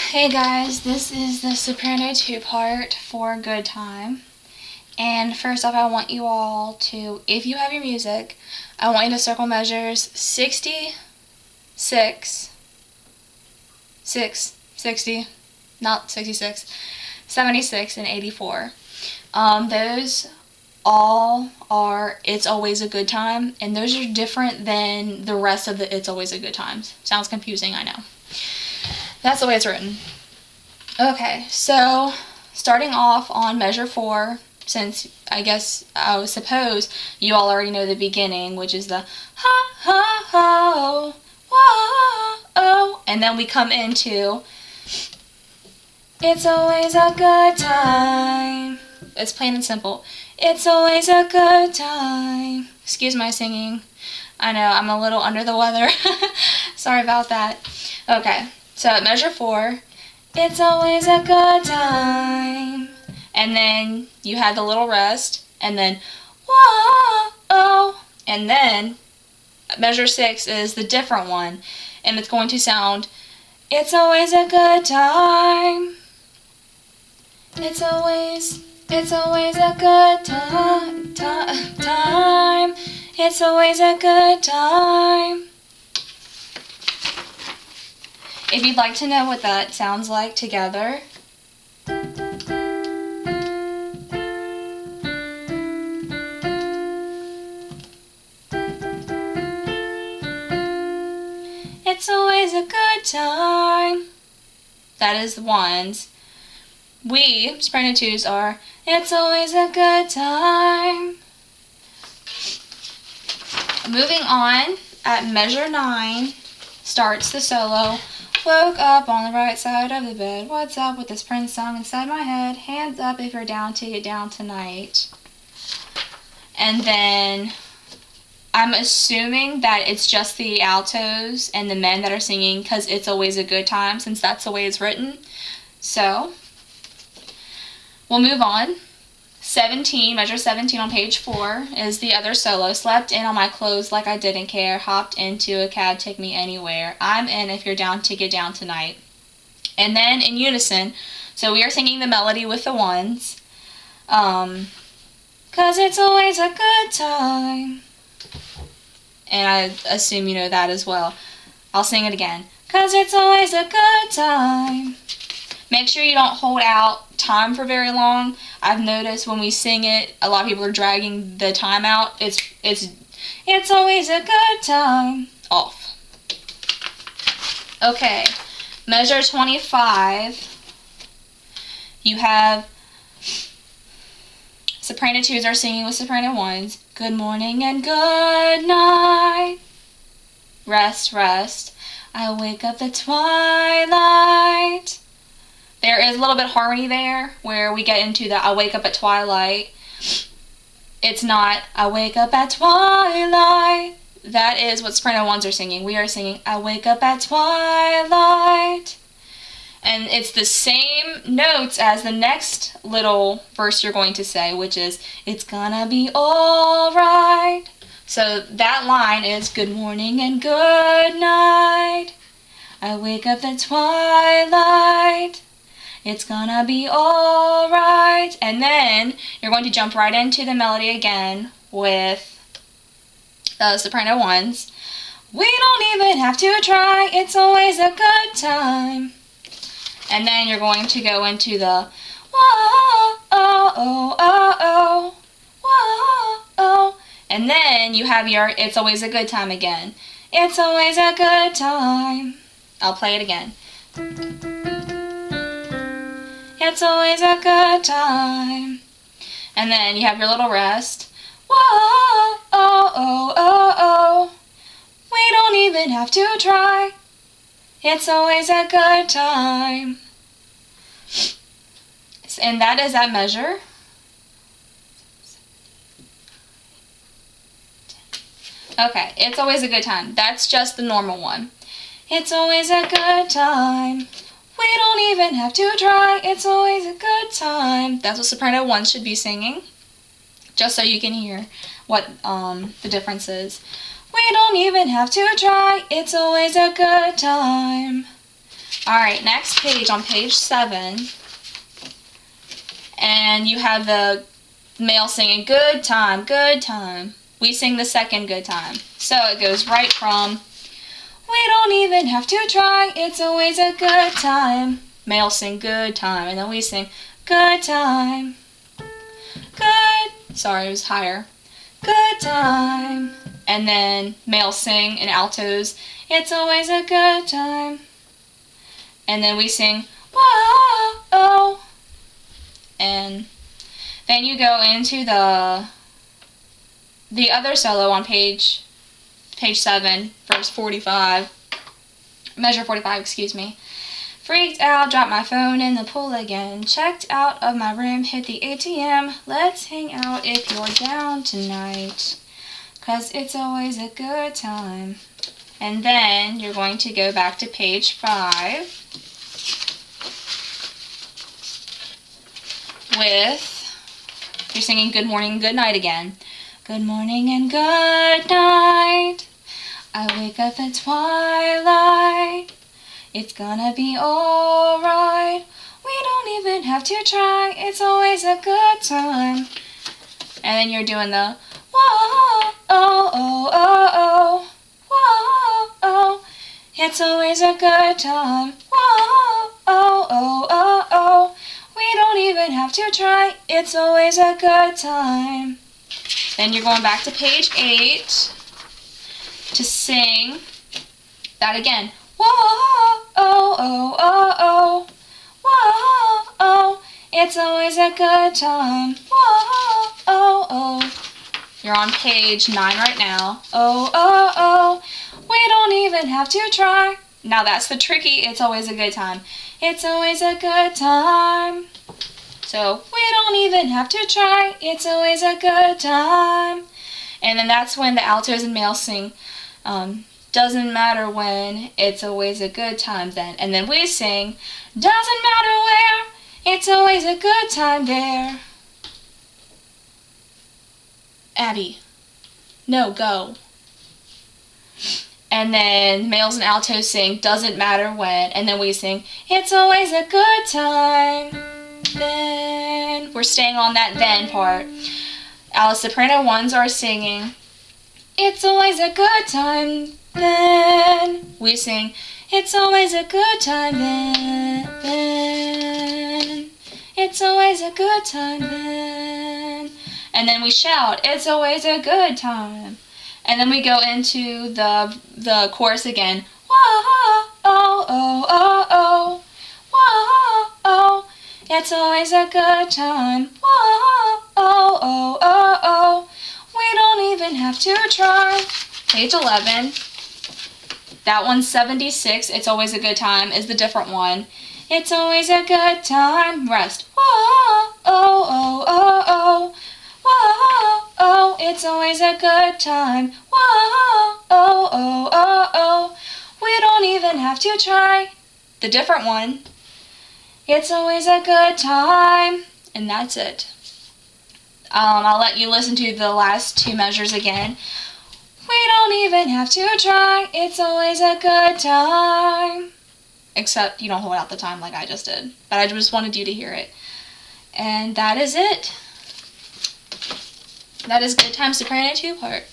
Hey guys, this is the soprano 2 part for Good Time. And first off, I want you all to, if you have your music, I want you to circle measures 60, 60, not 66, 76, and 84. Those all are It's Always a Good Time, and those are different than the rest of the It's Always a Good Times. Sounds confusing, I know. That's the way it's written. Okay, so starting off on measure 4, since I suppose you all already know the beginning, which is the ha ha ho, whoa, oh, and then we come into It's always a good time. It's plain and simple. It's always a good time. Excuse my singing. I know, I'm a little under the weather. Sorry about that. Okay, so at measure 4, it's always a good time. And then you have the little rest, and then whoa, oh, and then measure 6 is the different one, and it's going to sound, it's always a good time. It's always a good time. It's always a good time. If you'd like to know what that sounds like together, it's always a good time. That is the ones. We, soprano 2s, are it's always a good time. Moving on, at measure 9 starts the solo. Woke up on the right side of the bed. What's up with this Prince song inside my head? Hands up if you're down to get down tonight. And then I'm assuming that it's just the altos and the men that are singing because it's always a good time, since that's the way it's written. So we'll move on. 17, measure 17 on page 4 is the other solo. Slept in on my clothes like I didn't care. Hopped into a cab, take me anywhere. I'm in if you're down to get down tonight. And then in unison, so we are singing the melody with the ones. 'Cause it's always a good time. And I assume you know that as well. I'll sing it again. 'Cause it's always a good time. Make sure you don't hold out time for very long. I've noticed when we sing it, a lot of people are dragging the time out. It's always a good time. Off. Okay, measure 25. You have soprano 2s are singing with soprano 1s. Good morning and good night. Rest, rest. I wake up the twilight. There is a little bit of harmony there where we get into the I wake up at twilight. It's not I wake up at twilight. That is what soprano 1s are singing. We are singing I wake up at twilight. And it's the same notes as the next little verse you're going to say, which is it's gonna be alright. So that line is good morning and good night. I wake up at twilight. It's gonna be alright. And then you're going to jump right into the melody again with the soprano 1s. We don't even have to try. It's always a good time. And then you're going to go into the whoa, oh, oh, oh, oh, whoa, oh. And then you have your It's Always a Good Time again. It's always a good time. I'll play it again. It's always a good time. And then you have your little rest. Whoa, oh, oh, oh, oh. We don't even have to try. It's always a good time. And that is that measure. Okay, it's always a good time. That's just the normal one. It's always a good time. We don't even have to try. It's always a good time. That's what soprano 1 should be singing. Just so you can hear what the difference is. We don't even have to try. It's always a good time. Alright, next page, on page 7. And you have the male singing good time, good time. We sing the second good time. So it goes right from, we don't even have to try, it's always a good time. Male sing good time, and then we sing good time. Good, sorry, it was higher. Good time. And then male sing in altos, it's always a good time. And then we sing, whoa, and then you go into the other solo on page 7, verse 45, measure 45, excuse me. Freaked out, dropped my phone in the pool again. Checked out of my room, hit the ATM. Let's hang out if you're down tonight, 'cause it's always a good time. And then you're going to go back to page 5 with, you're singing good morning, good night again. Good morning and good night. I wake up at twilight. It's gonna be alright. We don't even have to try. It's always a good time. And then you're doing the whoa, oh, oh, oh, oh. Whoa, oh. It's always a good time. Whoa, oh, oh, oh, oh. We don't even have to try. It's always a good time. Then you're going back to page 8 to sing that again. Whoa, oh, oh, oh, oh. Whoa, oh. It's always a good time. Whoa, oh, oh. You're on page 9 right now. Oh, oh, oh. We don't even have to try. Now that's the tricky, it's always a good time. It's always a good time. So, we don't even have to try. It's always a good time. And then that's when the altos and males sing, doesn't matter when, it's always a good time then. And then we sing, doesn't matter where, it's always a good time there. Abby, no, go. And then males and altos sing, doesn't matter when, and then we sing, it's always a good time then. We're staying on that then part. Our soprano ones are singing, it's always a good time then. We sing, it's always a good time then. It's always a good time then. And then we shout, it's always a good time. And then we go into the chorus again. Whoa, oh, oh, oh, oh. Whoa, oh. It's always a good time. Whoa, oh, oh, oh, oh. We don't even have to try. Page 11. That one's 76. It's always a good time is the different one. It's always a good time. Rest. Whoa, oh, oh, oh, oh. Whoa, oh, it's always a good time. Whoa, oh, oh, oh, oh. We don't even have to try. The different one. It's always a good time. And that's it. I'll let you listen to the last 2 measures again. We don't even have to try. It's always a good time. Except you don't hold out the time like I just did. But I just wanted you to hear it. And that is it. That is Good Time Soprano 2 part.